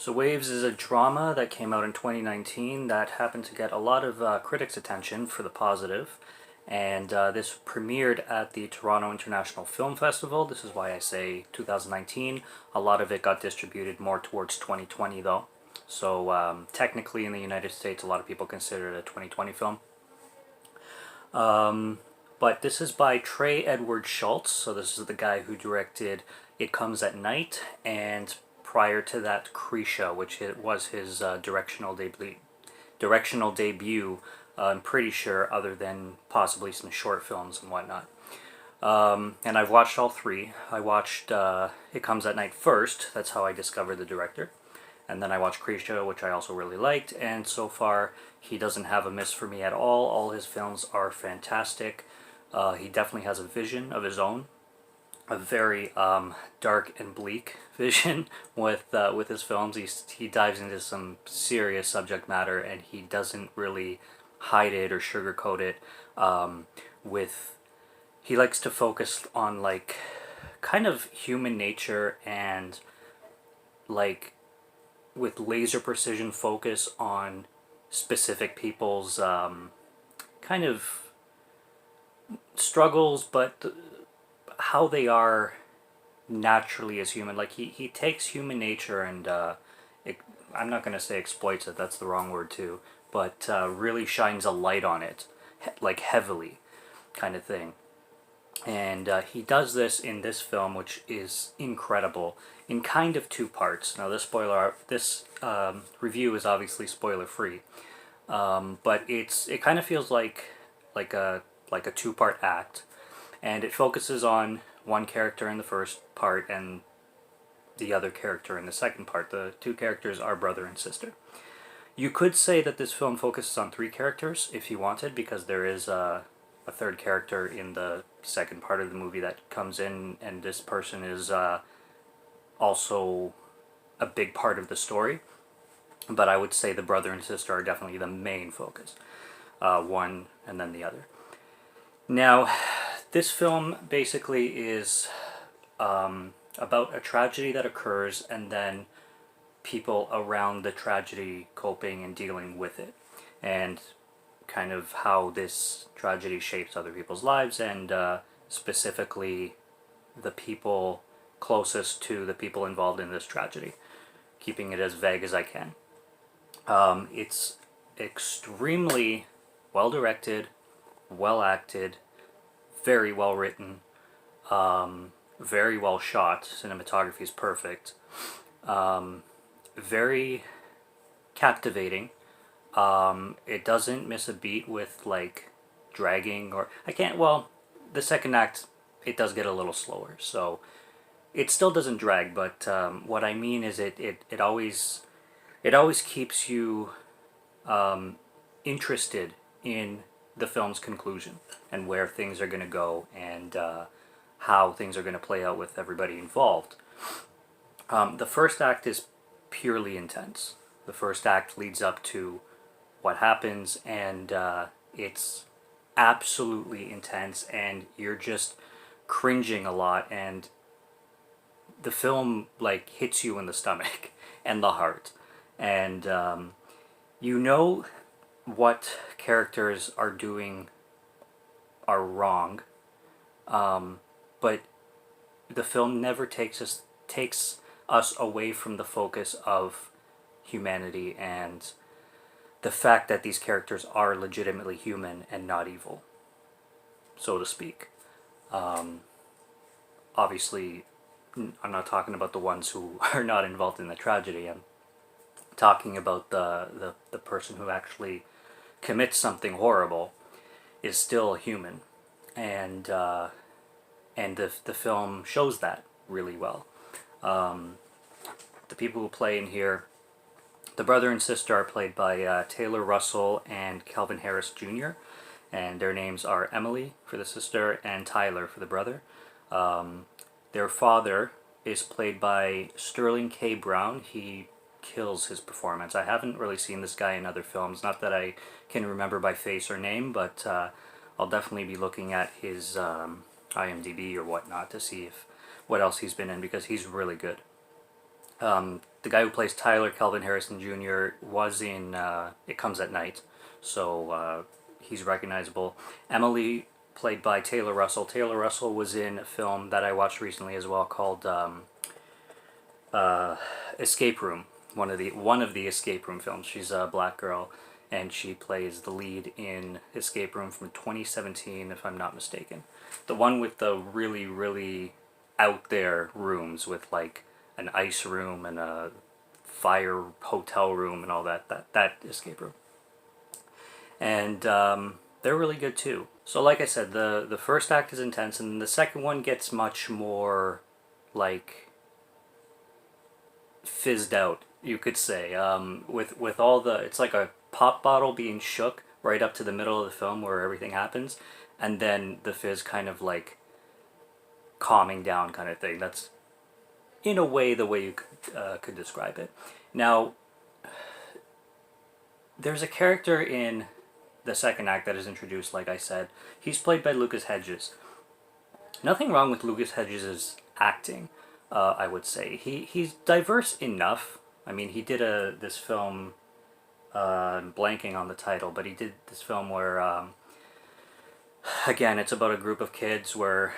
So Waves is a drama that came out in 2019 that happened to get a lot of critics' attention for the positive. And this premiered at the Toronto International Film Festival. This is why I say 2019. A lot of it got distributed more towards 2020 though. So technically in the United States, a lot of people consider it a 2020 film. But this is by Trey Shults. So this is the guy who directed It Comes at Night, and prior to that, Krisha, which was his directional debut. I'm pretty sure, other than possibly some short films and whatnot. And I've watched all three. I watched It Comes at Night first. That's how I discovered the director. And then I watched Krisha, which I also really liked. And so far, he doesn't have a miss for me at all. All his films are fantastic. He definitely has a vision of his own. A very dark and bleak vision with his films. He dives into some serious subject matter, and he doesn't really hide it or sugarcoat it. He likes to focus on like kind of human nature and like with laser precision focus on specific people's kind of struggles, but how they are naturally as human. Like he takes human nature and I'm not going to say exploits it, that's the wrong word too, but really shines a light on it, like heavily kind of thing. And he does this in this film, which is incredible, in kind of two parts. Now this review is obviously spoiler free, but it kind of feels like a two-part act, and it focuses on one character in the first part and the other character in the second part. The two characters are brother and sister. You could say that this film focuses on three characters if you wanted, because there is a third character in the second part of the movie that comes in, and this person is also a big part of the story. But I would say the brother and sister are definitely the main focus. One and then the other. Now, this film basically is about a tragedy that occurs and then people around the tragedy coping and dealing with it, and kind of how this tragedy shapes other people's lives, and specifically the people closest to the people involved in this tragedy, keeping it as vague as I can. It's extremely well directed, well acted, very well written, very well shot. Cinematography is perfect. Very captivating. It doesn't miss a beat with like dragging or the second act it does get a little slower, so it still doesn't drag, but what I mean is it always keeps you interested in the film's conclusion and where things are going to go, and how things are going to play out with everybody involved. The first act is purely intense. The first act leads up to what happens, and it's absolutely intense, and you're just cringing a lot, and the film like hits you in the stomach and the heart, and you know what characters are doing are wrong, but the film never takes us away from the focus of humanity and the fact that these characters are legitimately human and not evil, so to speak. Obviously, I'm not talking about the ones who are not involved in the tragedy. I'm talking about the person who actually commits something horrible is still human, and the film shows that really well. The people who play in here, the brother and sister, are played by Taylor Russell and Calvin Harris Jr., and their names are Emily for the sister and Tyler for the brother. Their father is played by Sterling K. Brown. He kills his performance. I haven't really seen this guy in other films, not that I can remember by face or name, but I'll definitely be looking at his IMDb or whatnot to see what else he's been in, because he's really good. the guy who plays Tyler, Kelvin Harrison Jr., was in It Comes at Night, so he's recognizable. Emily, played by Taylor Russell. Taylor Russell was in a film that I watched recently as well called Escape Room. One of the Escape Room films. She's a black girl, and she plays the lead in Escape Room from 2017, if I'm not mistaken. The one with the really, really out there rooms with like an ice room and a fire hotel room and all that escape room. And they're really good too. So like I said, the first act is intense, and the second one gets much more like fizzed out, you could say. With all the, it's like a pop bottle being shook right up to the middle of the film where everything happens, and then the fizz kind of like calming down kind of thing. That's in a way the way you could describe it. Now, there's a character in the second act that is introduced, like I said. He's played by Lucas Hedges. Nothing wrong with Lucas Hedges' acting, I would say. He's diverse enough. I mean, he did this film, I'm blanking on the title, but he did this film where, again, it's about a group of kids where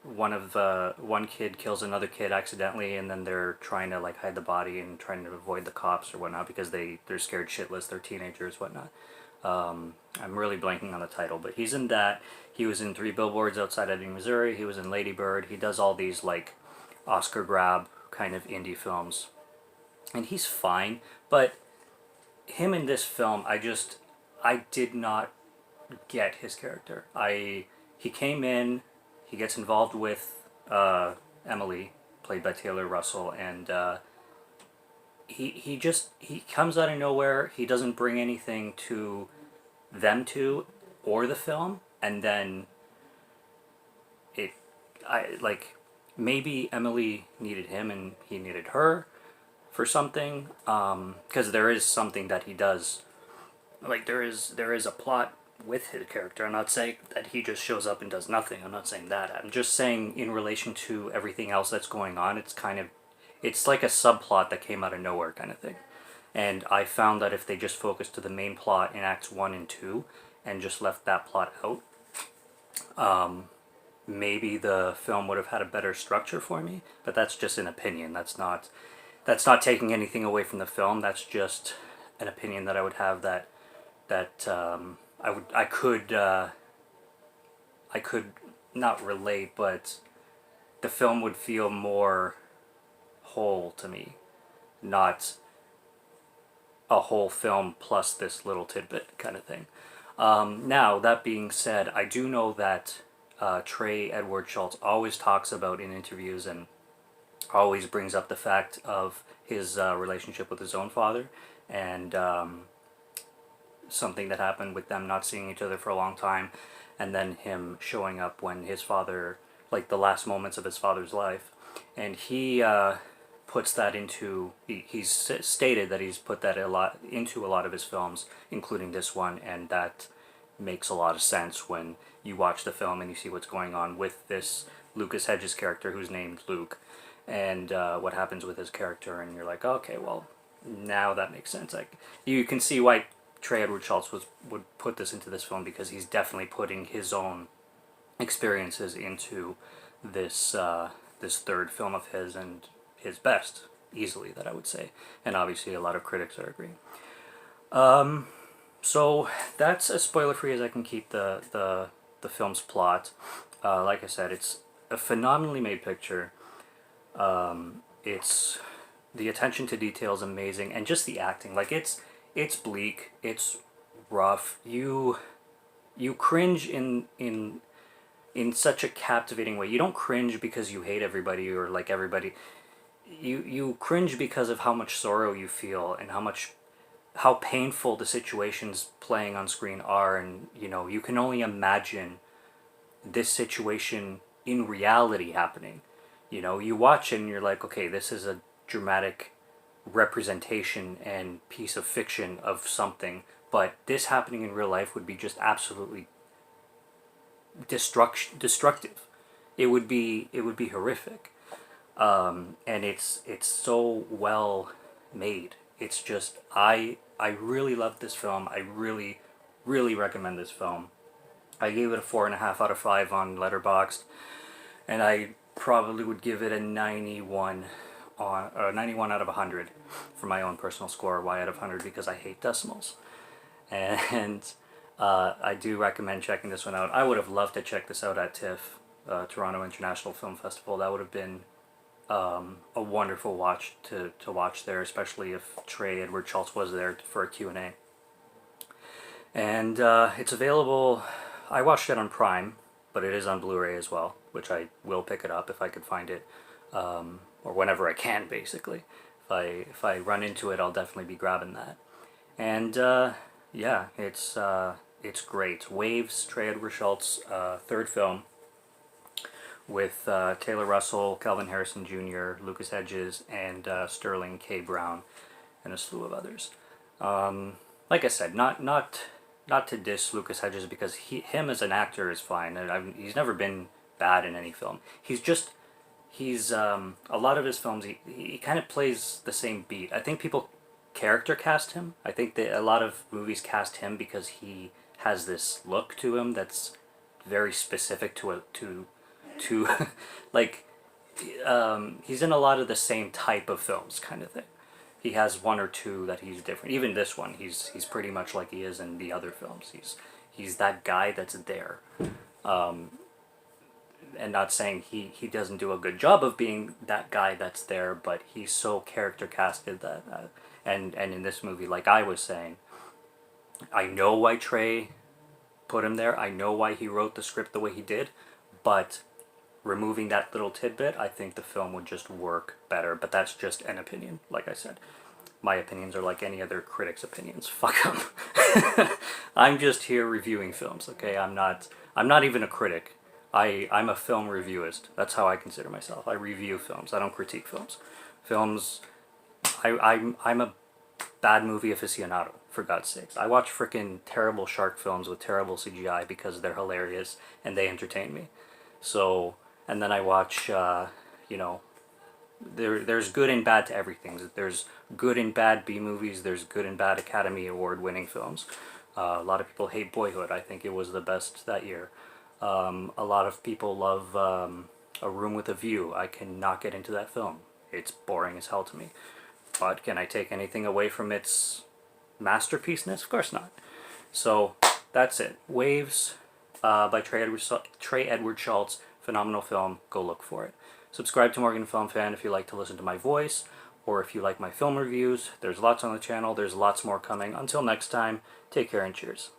one kid kills another kid accidentally, and then they're trying to like hide the body and trying to avoid the cops or whatnot because they're scared shitless. They're teenagers, whatnot. I'm really blanking on the title, but he's in that. He was in 3 Billboards Outside Ebbing, Missouri. He was in Lady Bird. He does all these like Oscar grab kind of indie films, and he's fine. But him in this film, I did not get his character. He came in. He gets involved with Emily, played by Taylor Russell, and he comes out of nowhere. He doesn't bring anything to them two or the film, and then maybe Emily needed him and he needed her for something, because there is something that he does. Like there is a plot with his character. I'm not saying that he just shows up and does nothing. I'm not saying that. I'm just saying in relation to everything else that's going on, it's like a subplot that came out of nowhere kind of thing. And I found that if they just focused to the main plot in Acts 1 and 2 and just left that plot out, maybe the film would have had a better structure for me. But that's just an opinion. That's not taking anything away from the film. That's just an opinion that I would have that I could not relate, but the film would feel more whole to me, not a whole film plus this little tidbit kind of thing. Now, that being said, I do know that Trey Edward Shults always talks about in interviews and always brings up the fact of his relationship with his own father, and something that happened with them not seeing each other for a long time, and then him showing up when his father, like the last moments of his father's life, and he puts that into, he's stated that he's put that into a lot of his films, including this one, and that makes a lot of sense when you watch the film and you see what's going on with this Lucas Hedges character who's named Luke, and what happens with his character, and you're like, okay, well, now that makes sense. Like, you can see why Trey Edward Shults would put this into this film, because he's definitely putting his own experiences into this this third film of his, and his best, easily, that I would say. And obviously a lot of critics are agreeing. So that's as spoiler-free as I can keep the film's plot. Like I said, it's a phenomenally made picture. It's, the attention to detail is amazing, and just the acting. Like, it's bleak, it's rough. You cringe in such a captivating way. You don't cringe because you hate everybody or like everybody. You cringe because of how much sorrow you feel and how painful the situations playing on screen are, and you can only imagine this situation in reality happening. You watch it and you're like, okay, this is a dramatic representation and piece of fiction of something, but this happening in real life would be just absolutely destructive. It would be horrific. And it's so well made. It's just I really love this film. I really recommend this film. I gave it a 4.5 out of 5 on Letterboxd, and I probably would give it a 91 on 91 out of 100 for my own personal score. Why out of 100? Because I hate decimals, and I do recommend checking this one out. I would have loved to check this out at TIFF, Toronto International Film Festival. That would have been a wonderful watch to watch there, especially if Trey Edward Shults was there for a Q&A. And it's available. I watched it on Prime, but it is on Blu-ray as well, which I will pick it up if I could find it, or whenever I can, basically. If I run into it, I'll definitely be grabbing that. And yeah, it's great. Waves, Trey Edward Shults' third film, with Taylor Russell, Calvin Harrison Jr., Lucas Hedges, and Sterling K. Brown, and a slew of others. Like I said, not to diss Lucas Hedges, because him as an actor is fine, and he's never been bad in any film. He's a lot of his films, he kind of plays the same beat. I think people character cast him. I think that a lot of movies cast him because he has this look to him that's very specific to like, he's in a lot of the same type of films, kind of thing. He has one or two that he's different. Even this one, he's pretty much like he is in the other films. He's that guy that's there. And not saying he doesn't do a good job of being that guy that's there, but he's so character casted that, and in this movie, like I was saying, I know why Trey put him there. I know why he wrote the script the way he did, but removing that little tidbit, I think the film would just work better. But that's just an opinion, like I said. My opinions are like any other critic's opinions. Fuck them. I'm just here reviewing films, okay? I'm not even a critic. I'm a film reviewist. That's how I consider myself. I review films. I don't critique films. I'm a bad movie aficionado, for God's sakes. I watch freaking terrible shark films with terrible CGI because they're hilarious and they entertain me. So, and then I watch, there's good and bad to everything. There's good and bad B movies. There's good and bad Academy Award winning films. A lot of people hate Boyhood. I think it was the best that year. A lot of people love A Room with a View. I cannot get into that film. It's boring as hell to me. But can I take anything away from its masterpiece-ness? Of course not. So that's it. Waves by Trey Edward Shults. Phenomenal film. Go look for it. Subscribe to Morgan Film Fan if you like to listen to my voice, or if you like my film reviews. There's lots on the channel. There's lots more coming. Until next time, take care and cheers.